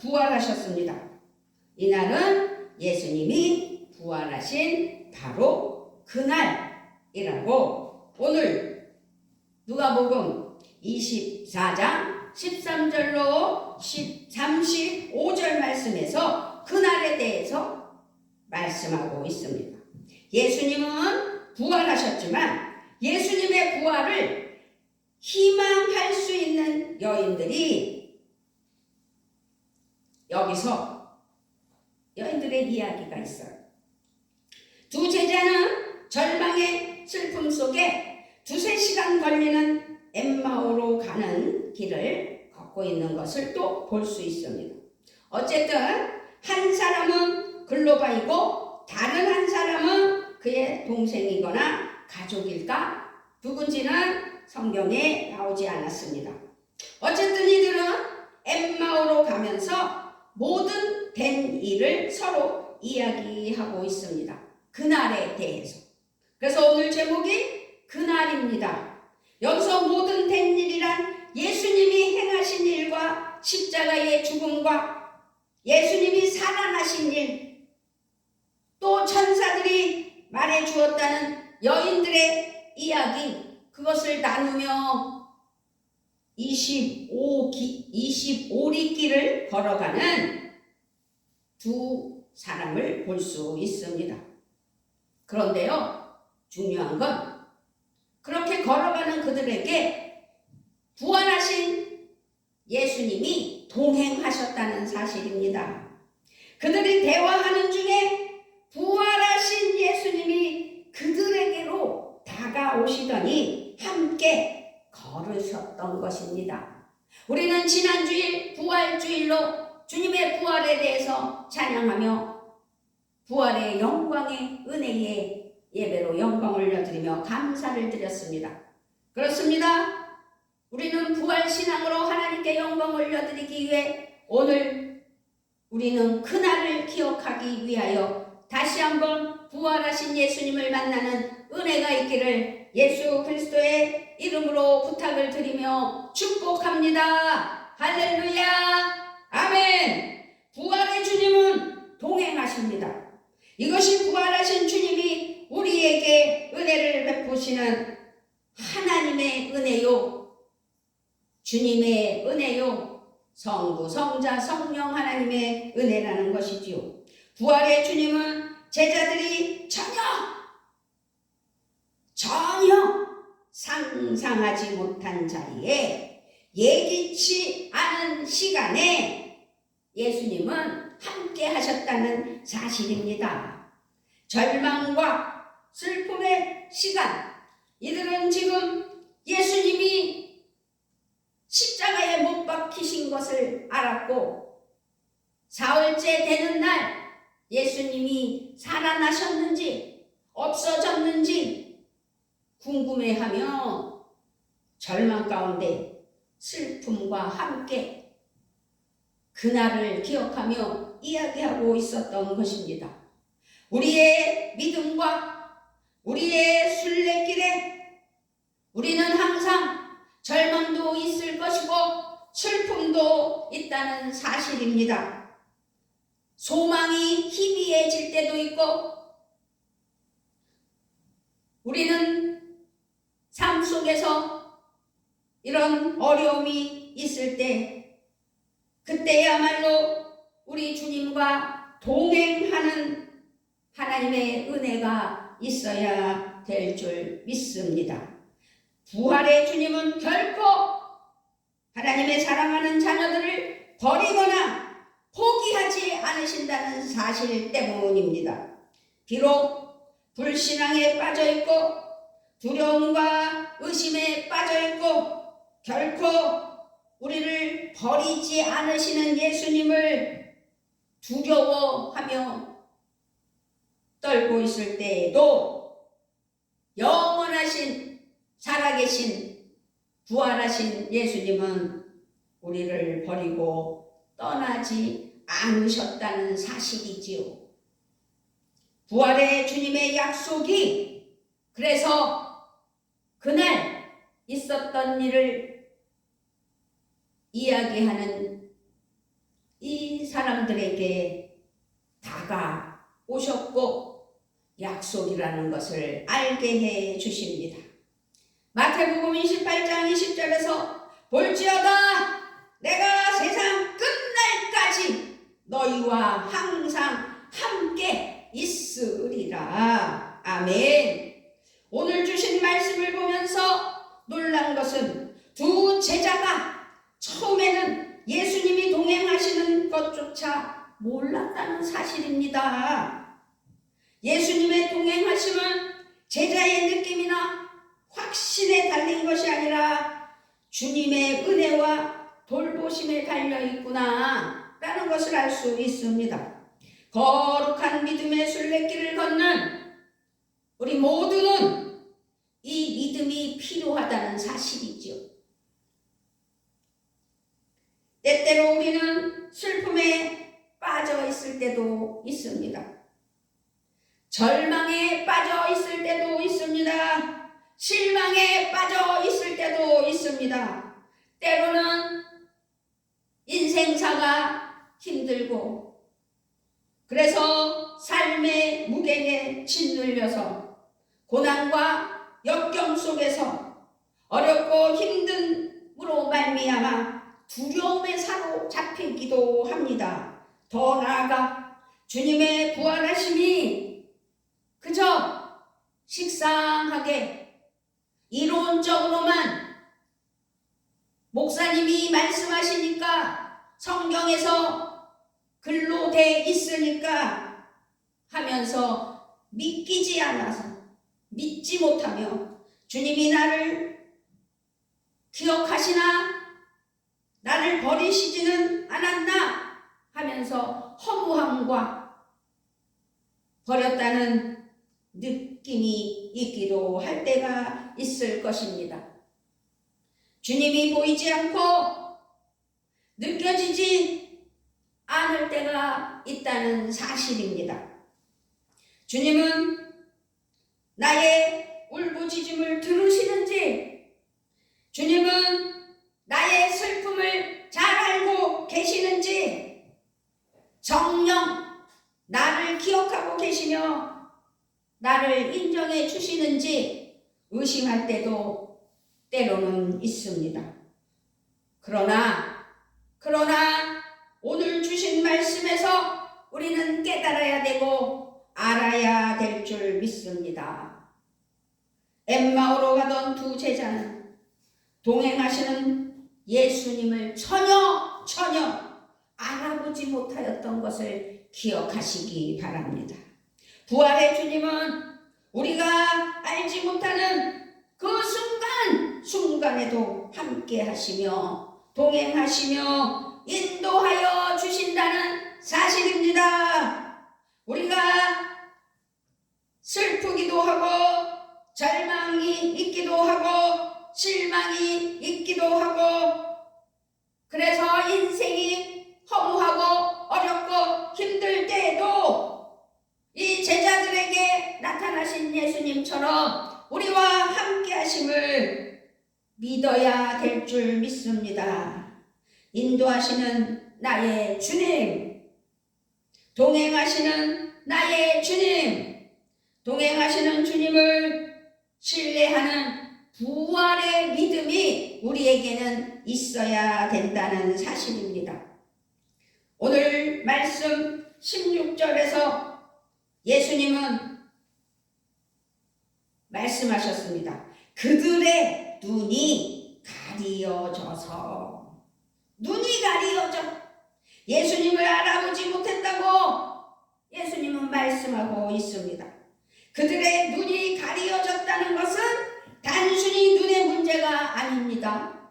부활하셨습니다. 이날은 예수님이 부활하신 바로 그날이라고 오늘 누가복음 24장 13절로 35절 말씀에서 그날에 대해서 말씀하고 있습니다. 예수님은 부활하셨지만 예수님의 부활을 희망할 수 있는 여인들이 여기서 여인들의 이야기가 있어요. 두 제자는 절망의 슬픔 속에 2-3시간 걸리는 엠마오로 가는 길을 걷고 있는 것을 또 볼 수 있습니다. 어쨌든 한 사람은 글로바이고 다른 한 사람은 그의 동생이거나 가족일까? 누군지는 성경에 나오지 않았습니다. 어쨌든 이들은 엠마오로 가면서 모든 된 일을 서로 이야기하고 있습니다. 그날에 대해서. 그래서 오늘 제목이 그날입니다. 여기서 모든 된 일이란 예수님이 행하신 일과 십자가의 죽음과 예수님이 살아나신 일, 또 천사들이 말해주었다는 여인들의 이야기, 그것을 나누며 25리길을 걸어가는 두 사람을 볼 수 있습니다. 그런데요, 중요한 건 그렇게 걸어가는 그들에게 부활하신 예수님이 동행하셨다는 사실입니다. 그들이 대화하는 중에 부활하신 예수님이 그들에게로 다가오시더니 함께 걸으셨던 것입니다. 우리는 지난주일 부활주일로 주님의 부활에 대해서 찬양하며 부활의 영광의 은혜의 예배로 영광을 올려드리며 감사를 드렸습니다. 그렇습니다. 우리는 부활신앙으로 하나님께 영광 올려드리기 위해 오늘 우리는 그날을 기억하기 위하여 다시 한번 부활하신 예수님을 만나는 은혜가 있기를 예수 그리스도의 이름으로 부탁을 드리며 축복합니다. 할렐루야, 아멘. 부활의 주님은 동행하십니다. 이것이 부활하신 주님이 우리에게 은혜를 베푸시는 하나님의 은혜요, 주님의 은혜요, 성부, 성자, 성령 하나님의 은혜라는 것이지요. 부활의 주님은 제자들이 전혀 상상하지 못한 자리에 예기치 않은 시간에 예수님은 함께 하셨다는 사실입니다. 절망과 슬픔의 시간, 이들은 지금 예수님이 십자가에 못 박히신 것을 알았고 사흘째 되는 날 예수님이 살아나셨는지 없어졌는지 궁금해하며 절망 가운데 슬픔과 함께 그날을 기억하며 이야기하고 있었던 것입니다. 우리의 믿음과 우리의 순례길에 우리는 항상 절망도 있을 것이고 슬픔도 있다는 사실입니다. 소망이 희미해질 때도 있고 우리는 삶 속에서 이런 어려움이 있을 때 그때야말로 우리 주님과 동행하는 하나님의 은혜가 있어야 될 줄 믿습니다. 부활의 주님은 결코 하나님의 사랑하는 자녀들을 버리거나 포기하지 않으신다는 사실 때문입니다. 비록 불신앙에 빠져있고 두려움과 의심에 빠져있고 결코 우리를 버리지 않으시는 예수님을 두려워하며 떨고 있을 때에도 영원하신 살아계신 부활하신 예수님은 우리를 버리고 떠나지 않으셨다는 사실이지요. 부활의 주님의 약속이 그래서 그날 있었던 일을 이야기하는 이 사람들에게 다가오셨고 약속이라는 것을 알게 해 주십니다. 마태복음 28장 20절에서 볼지어다 내가 세상 끝날까지 너희와 항상 함께 있으리라. 아멘. 오늘 주신 말씀을 보면서 놀란 것은 두 제자가 처음에는 예수님이 동행하시는 것조차 몰랐다는 사실입니다. 예수님의 동행하심은 제자의 느낌이나 확신에 달린 것이 아니라 주님의 은혜와 돌보심에 달려 있구나 라는 것을 알 수 있습니다. 거룩한 믿음의 순례길을 걷는 우리 모두는 이 믿음이 필요하다는 사실이죠. 때때로 우리는 슬픔에 빠져 있을 때도 있습니다. 절망에 빠져 있을 때도 있습니다. 실망에 빠져 있을 때도 있습니다. 때로는 인생사가 힘들고 그래서 삶의 무게에 짓눌려서 고난과 역경 속에서 어렵고 힘듦으로 말미암아 두려움에 사로잡히기도 합니다. 더 나아가 주님의 부활하심이 그저 식상하게 이론적으로만 목사님이 말씀하시니까 성경에서 글로 돼 있으니까 하면서 믿기지 않아서 믿지 못하며 주님이 나를 기억하시나 나를 버리시지는 않았나 하면서 허무함과 버렸다는 느낌이 있기도 할 때가 있을 것입니다. 주님이 보이지 않고 느껴지지 않을 때가 있다는 사실입니다. 주님은 나의 울부짖음을 들으시는지, 주님은 나의 슬픔을 잘 알고 계시는지, 정녕 나를 기억하고 계시며 나를 인정해 주시는지 의심할 때도 때로는 있습니다. 그러나 오늘 주신 말씀에서 우리는 깨달아야 되고 알아야 될 줄 믿습니다. 엠마오로 가던 두 제자는 동행하시는 예수님을 전혀 알아보지 못하였던 것을 기억하시기 바랍니다. 부활의 주님은 우리가 알지 못하는 그 순간에도 함께 하시며 동행하시며 인도하여 주신다는 사실입니다. 우리가 슬프기도 하고 절망이 있기도 하고 실망이 있기도 하고 그래서 인생이 허무하고 어렵고 힘들 때에도 이 제자들에게 나타나신 예수님처럼 우리와 함께 하심을 믿어야 될 줄 믿습니다. 인도하시는 나의 주님, 동행하시는 나의 주님, 동행하시는 주님을 신뢰하는 부활의 믿음이 우리에게는 있어야 된다는 사실입니다. 오늘 말씀 16절에서 예수님은 말씀하셨습니다. 그들의 눈이 가리어져서, 눈이 가리어져 예수님을 알아보지 못했다고 예수님은 말씀하고 있습니다. 그들의 눈이 가리어졌다는 것은 단순히 눈의 문제가 아닙니다.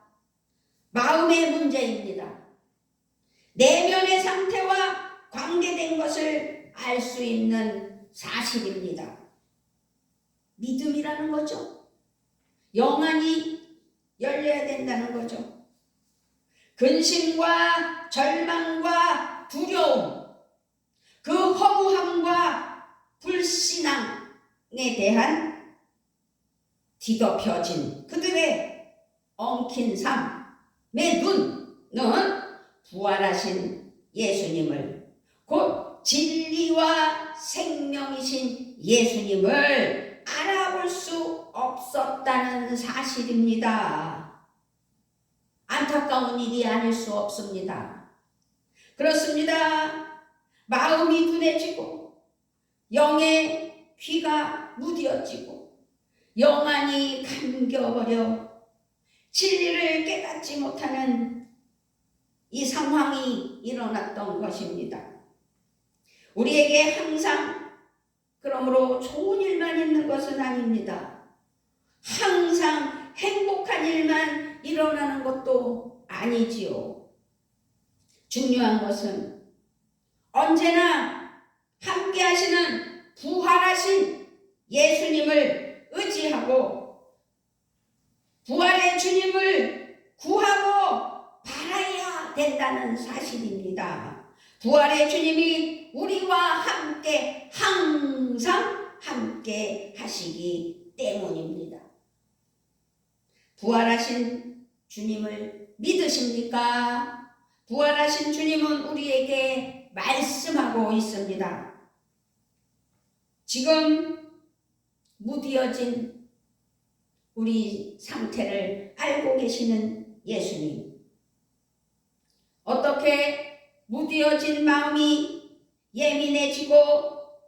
마음의 문제입니다. 내면의 상태와 관계된 것을 알 수 있는 사실입니다. 믿음이라는 거죠. 영안이 열려야 된다는 거죠. 근심과 절망과 두려움, 그 허무함과 불신앙에 대한 뒤덮여진 그들의 엉킨 삶의 눈은 부활하신 예수님을, 곧 진리와 생명이신 예수님을 알아볼 수 없었다는 사실입니다. 안타까운 일이 아닐 수 없습니다. 그렇습니다. 마음이 둔해지고 영의 귀가 무뎌지고 영안이 감겨버려 진리를 깨닫지 못하는 이 상황이 일어났던 것입니다. 우리에게 항상 그러므로 좋은 일만 있는 것은 아닙니다. 항상 행복한 일만 일어나는 것도 아니지요. 중요한 것은 언제나 함께 하시는 부활하신 예수님을 의지하고 부활의 주님을 구하고 바라야 된다는 사실입니다. 부활의 주님이 우리와 함께 항상 함께 하시기 때문입니다. 부활하신 주님을 믿으십니까? 부활하신 주님은 우리에게 말씀하고 있습니다. 지금 무디어진 우리 상태를 알고 계시는 예수님, 어떻게 무디어진 마음이 예민해지고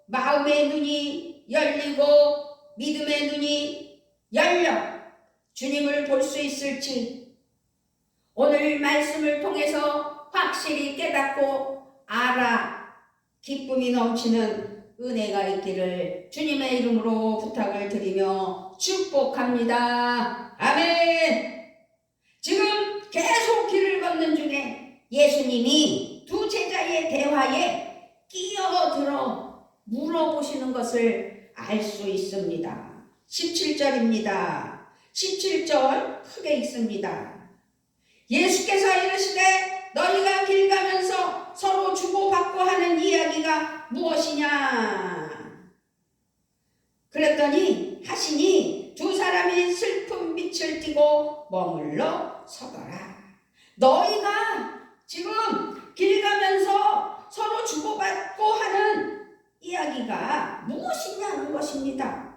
마음의 눈이 열리고 믿음의 눈이 열려 주님을 볼 수 있을지 오늘 말씀을 통해서 확실히 깨닫고 알아 기쁨이 넘치는 은혜가 있기를 주님의 이름으로 부탁을 드리며 축복합니다. 아멘. 지금 계속 길을 걷는 중에 예수님이 두 제자의 대화에 끼어들어 물어보시는 것을 알 수 있습니다. 17절입니다. 17절 크게 읽습니다. 예수께서 이르시되 너희가 길 가면서 서로 주고받고 하는 이야기가 무엇이냐? 그랬더니 하시니 두 사람이 슬픈 빛을 띠고 머물러 서더라. 너희가 지금 길 가면서 서로 주고받고 하는 이야기가 무엇이냐는 것입니다.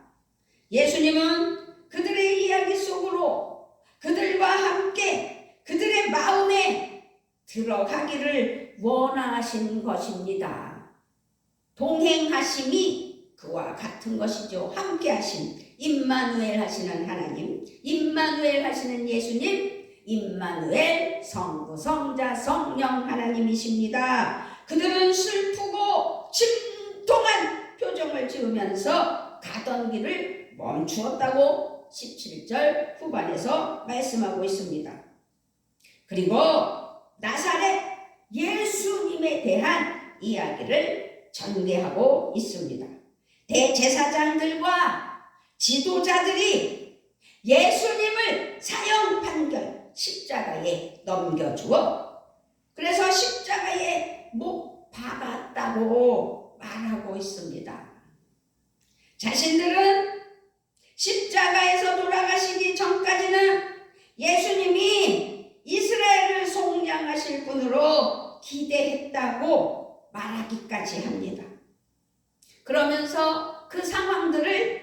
예수님은 그들의 이야기 속으로 그들과 함께 그들의 마음에 들어가기를 원하신 것입니다. 동행하심이 그와 같은 것이죠. 함께 하심, 임마누엘 하시는 하나님, 임마누엘 하시는 예수님, 임마누엘 성부, 성자, 성령 하나님이십니다. 그들은 슬프고 침통한 표정을 지으면서 가던 길을 멈추었다고 17절 후반에서 말씀하고 있습니다. 그리고 나사렛 예수님에 대한 이야기를 전개하고 있습니다. 대제사장들과 지도자들이 예수님을 사형 판결 십자가에 넘겨주어 그래서 십자가에 못 박았다고 말하고 있습니다. 자신들은 십자가에서 돌아가시기 전까지는 예수님이 이스라엘을 속량하실 분으로 기대했다고 말하기까지 합니다. 그러면서 그 상황들을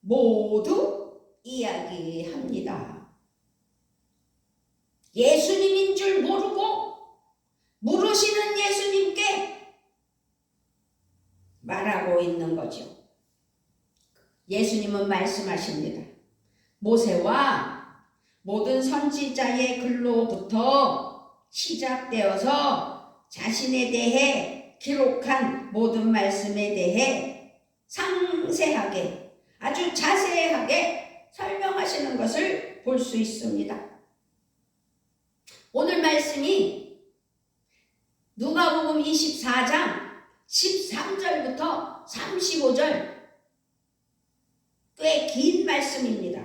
모두 이야기합니다. 예수님인 줄 모르고 모르시는 예수님께 말하고 있는 거죠. 예수님은 말씀하십니다. 모세와 모든 선지자의 글로부터 시작되어서 자신에 대해 기록한 모든 말씀에 대해 상세하게 아주 자세하게 설명하시는 것을 볼 수 있습니다. 오늘 말씀이 누가복음 24장 13절부터 35절 꽤 긴 말씀입니다.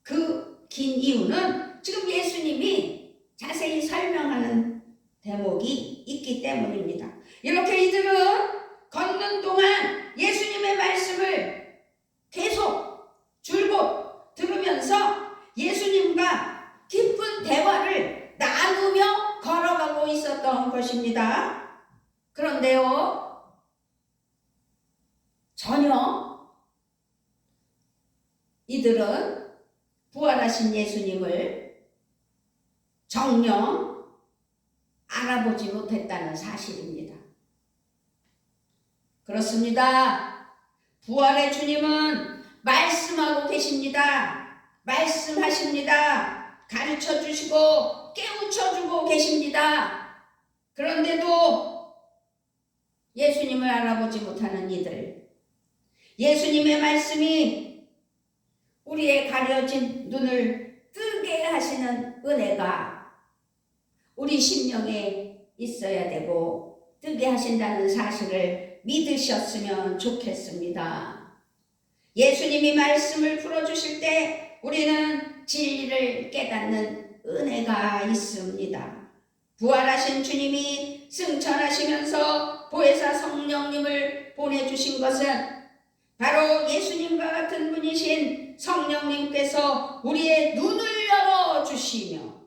그 긴 이유는 지금 예수님이 자세히 설명하는 대목이 있기 때문입니다. 이렇게 이들은 걷는 동안 예수님의 말씀을 계속 들으면서 예수님과 깊은 대화를 나누며 걸어가고 있었던 것입니다. 그런데요, 전혀 이들은 부활하신 예수님을 정녕 알아보지 못했다는 사실입니다. 그렇습니다. 부활의 주님은 말씀하고 계십니다. 말씀하십니다. 가르쳐 주시고 깨우쳐 주고 계십니다. 그런데도 예수님을 알아보지 못하는 이들, 예수님의 말씀이 우리의 가려진 눈을 뜨게 하시는 은혜가 우리 심령에 있어야 되고 뜨게 하신다는 사실을 믿으셨으면 좋겠습니다. 예수님이 말씀을 풀어주실 때 우리는 진리를 깨닫는 은혜가 있습니다. 부활하신 주님이 승천하시면서 보혜사 성령님을 보내주신 것은 바로 예수님과 같은 분이신 성령님께서 우리의 눈을 열어주시며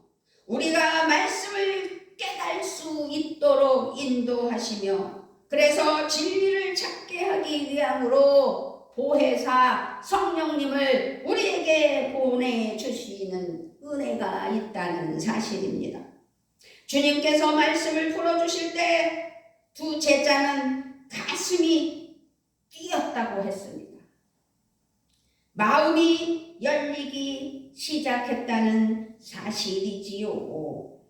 우리가 말씀을 깨달을 수 있도록 인도하시며 그래서 진리를 찾게 하기 위함으로 보혜사 성령님을 우리에게 보내주시는 은혜가 있다는 사실입니다. 주님께서 말씀을 풀어주실 때 두 제자는 가슴이 뛰었다고 했습니다. 마음이 열리기 시작했다는 사실이지요.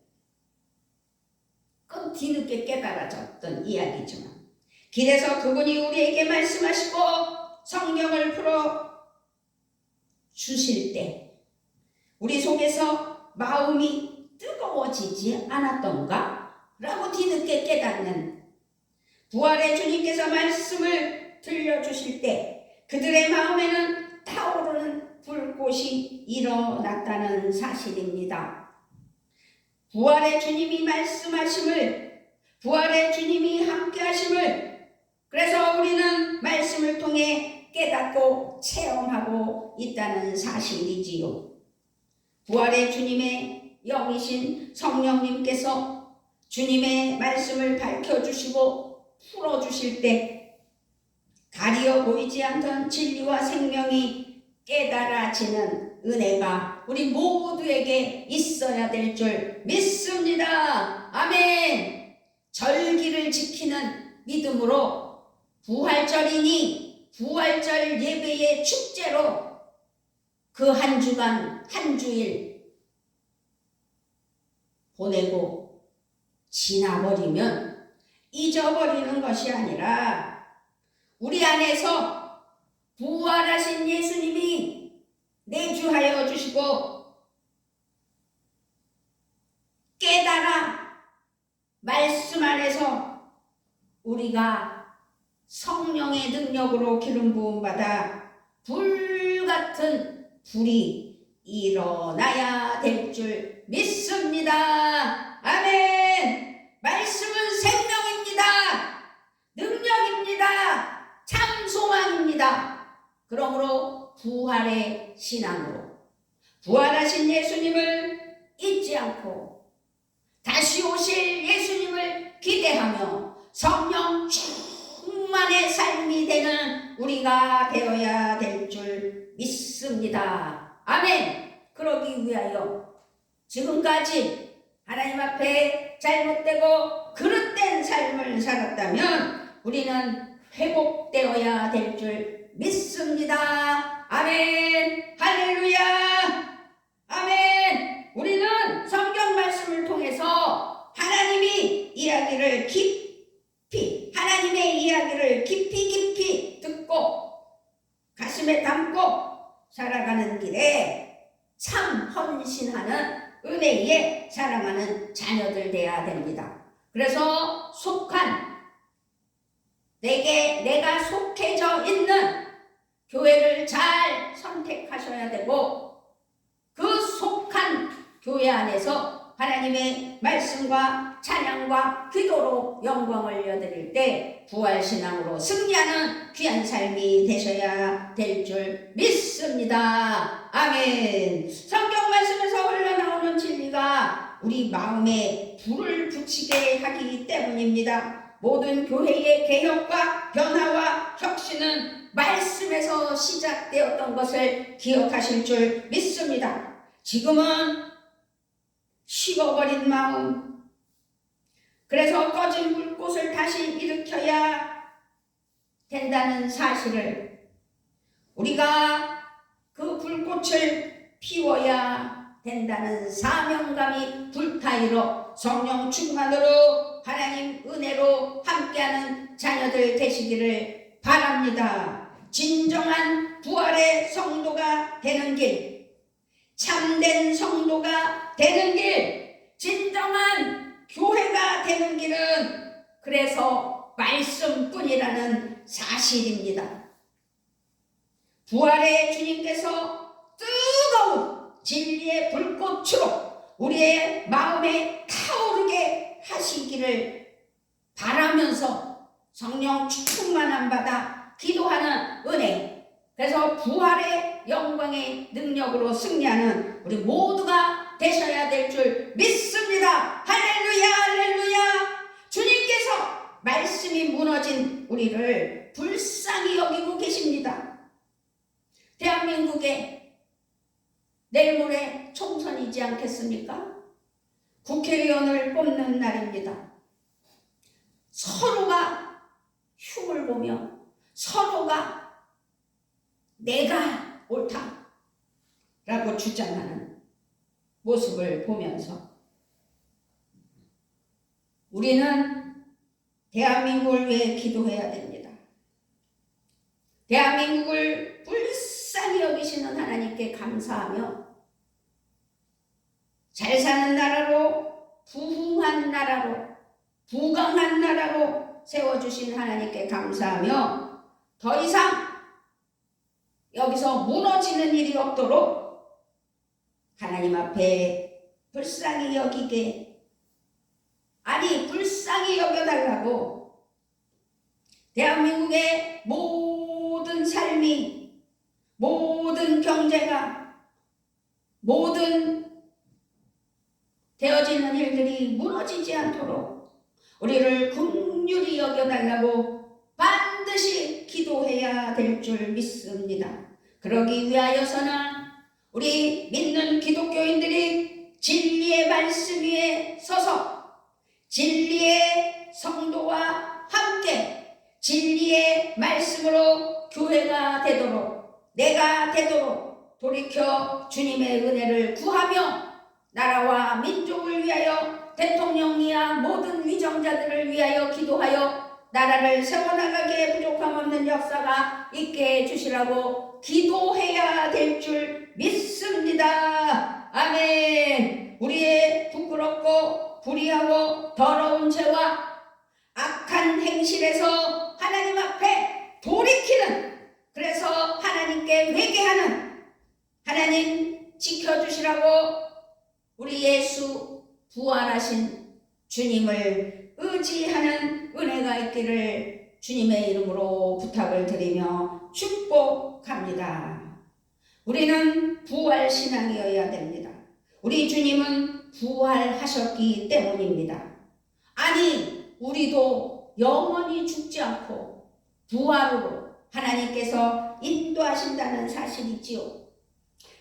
그건 뒤늦게 깨달아졌던 이야기지만 길에서 그분이 우리에게 말씀하시고 성경을 풀어 주실 때 우리 속에서 마음이 뜨거워지지 않았던가? 라고 뒤늦게 깨닫는 부활의 주님께서 말씀을 들려주실 때 그들의 마음에는 타오르는 불꽃이 일어났다는 사실입니다. 부활의 주님이 말씀하심을, 부활의 주님이 함께하심을, 그래서 우리는 말씀을 통해 깨닫고 체험하고 있다는 사실이지요. 부활의 주님의 영이신 성령님께서 주님의 말씀을 밝혀주시고 풀어주실 때 가리어 보이지 않던 진리와 생명이 깨달아지는 은혜가 우리 모두에게 있어야 될 줄 믿습니다. 아멘. 절기를 지키는 믿음으로 부활절이니 부활절 예배의 축제로 그 한 주간 한 주일 보내고 지나버리면 잊어버리는 것이 아니라 우리 안에서 부활하신 예수님이 내주하여 주시고 깨달아 말씀 안에서 우리가 성령의 능력으로 기름 부음 받아 불같은 불이 일어나야 될 줄 믿습니다. 아멘. 말씀은 생명입니다. 능력입니다. 참 소망입니다. 그러므로 부활의 신앙으로 부활하신 예수님을 잊지 않고 다시 오실 예수님을 기대하며 성령 충만의 삶이 되는 우리가 되어야 될 줄 믿습니다. 아멘. 그러기 위하여 지금까지 하나님 앞에 잘못되고 그릇된 삶을 살았다면 우리는 회복되어야 될 줄 믿습니다. 아멘. 할렐루야. 아멘. 우리는 성경 말씀을 통해서 하나님의 이야기를 깊이 듣고 가슴에 담고 살아가는 길에 참 헌신하는 은혜에 사랑하는 자녀들 되어야 됩니다. 그래서 내가 속해져 있는 교회를 잘 선택하셔야 되고 그 속한 교회 안에서 하나님의 말씀과 찬양과 기도로 영광을 올려드릴 때 부활신앙으로 승리하는 귀한 삶이 되셔야 될 줄 믿습니다. 아멘. 성경 말씀에서 흘러나오는 진리가 우리 마음에 불을 붙이게 하기 때문입니다. 모든 교회의 개혁과 변화와 혁신은 말씀에서 시작되었던 것을 기억하실 줄 믿습니다. 지금은 식어버린 마음, 그래서 꺼진 불꽃을 다시 일으켜야 된다는 사실을, 우리가 그 불꽃을 피워야 된다는 사명감이 불타일어 성령 충만으로 하나님 은혜로 함께하는 자녀들 되시기를 바랍니다. 진정한 부활의 성도가 되는 길, 참된 성도가 되는 길, 진정한 교회가 되는 길은 그래서 말씀뿐이라는 사실입니다. 부활의 주님께서 뜨거운 진리의 불꽃으로 우리의 마음에 타오르게 하시기를 바라면서 성령 충만함 받아 기도하는 은혜, 그래서 부활의 영광의 능력으로 승리하는 우리 모두가 되셔야 될 줄 믿습니다. 할렐루야, 할렐루야. 주님께서 말씀이 무너진 우리를 불쌍히 여기고 계십니다. 대한민국에 내일 모레 총선이지 않겠습니까? 국회의원을 뽑는 날입니다. 서로가 흉을 보며 서로가 내가 옳다라고 주장하는 모습을 보면서 우리는 대한민국을 위해 기도해야 됩니다. 대한민국을 불쌍히 여기시는 하나님께 감사하며 잘 사는 나라로, 부흥한 나라로, 부강한 나라로 세워주신 하나님께 감사하며 더 이상 여기서 무너지는 일이 없도록 하나님 앞에 불쌍히 여기게, 아니 불쌍히 여겨달라고 대한민국의 모든 삶이, 모든 경제가, 모든 되어지는 일들이 무너지지 않도록 우리를 긍휼히 여겨달라고 반드시 기도해야 될 줄 믿습니다. 그러기 위하여서는 우리 믿는 기독교인들이 진리의 말씀 위에 서서 진리의 성도와 함께 진리의 말씀으로 교회가 되도록, 내가 되도록 돌이켜 주님의 은혜를 구하며 나라와 민족을 위하여, 대통령이야 모든 위정자들을 위하여 기도하여 나라를 세워나가기에 부족함 없는 역사가 있게 해주시라고 기도해야 될 줄 믿습니다. 아멘. 우리의 부끄럽고 불의하고 더러운 죄와 악한 행실에서 하나님 앞에 돌이키는, 그래서 하나님께 회개하는 하나님 지켜주시라고 우리 예수 부활하신 주님을 의지하는 은혜가 있기를 주님의 이름으로 부탁을 드리며 축복합니다. 우리는 부활신앙이어야 됩니다. 우리 주님은 부활하셨기 때문입니다. 아니, 우리도 영원히 죽지 않고 부활으로 하나님께서 인도하신다는 사실이지요.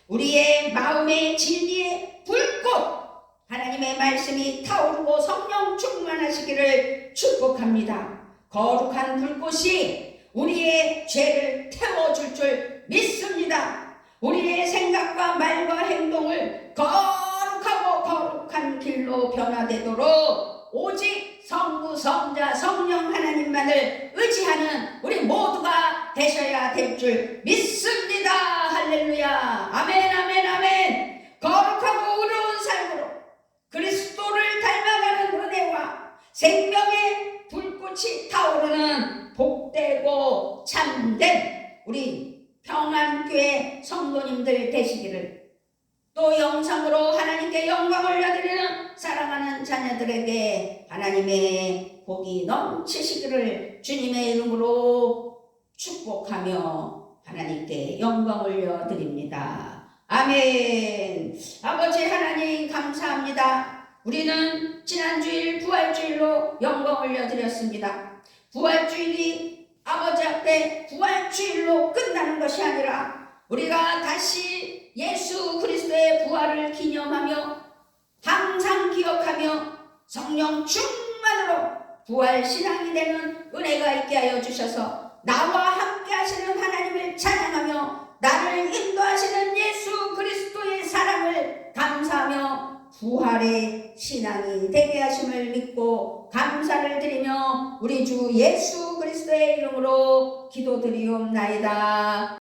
우리의 마음의 진리의 불꽃, 하나님의 말씀이 타오르고 성령 충만하시기를 축복합니다. 거룩한 불꽃이 우리의 죄를 태워줄 줄 믿습니다. 우리의 생각과 말과 행동을 거룩하고 거룩한 길로 변화되도록 오직 성부, 성자, 성령 하나님만을 의지하는 우리 모두가 되셔야 될 줄 믿습니다. 할렐루야. 아멘, 아멘, 아멘. 거룩하고 의로운 삶으로 그리스도를 닮아가는 은혜와 생명의 불꽃이 타오르는 복되고 참된 우리 평안교회 성도님들 되시기를, 또 영상으로 하나님께 영광을 올려드리는 사랑하는 자녀들에게 하나님의 복이 넘치시기를 주님의 이름으로 축복하며 하나님께 영광 올려드립니다. 아멘. 아버지 하나님 감사합니다. 우리는 지난주일 부활주일로 영광 올려드렸습니다. 부활주일이 아버지 앞에 부활주일로 끝나는 것이 아니라 우리가 다시 예수 그리스도의 부활을 기념하며 항상 기억하며 성령 충만으로 부활신앙이 되는 은혜가 있게 하여 주셔서 나와 함께 하시는 하나님을 찬양하며 나를 인도하시는 예수 그리스도의 사랑을 감사하며 부활의 신앙이 되게 하심을 믿고 감사를 드리며 우리 주 예수 그리스도의 이름으로 기도드리옵나이다.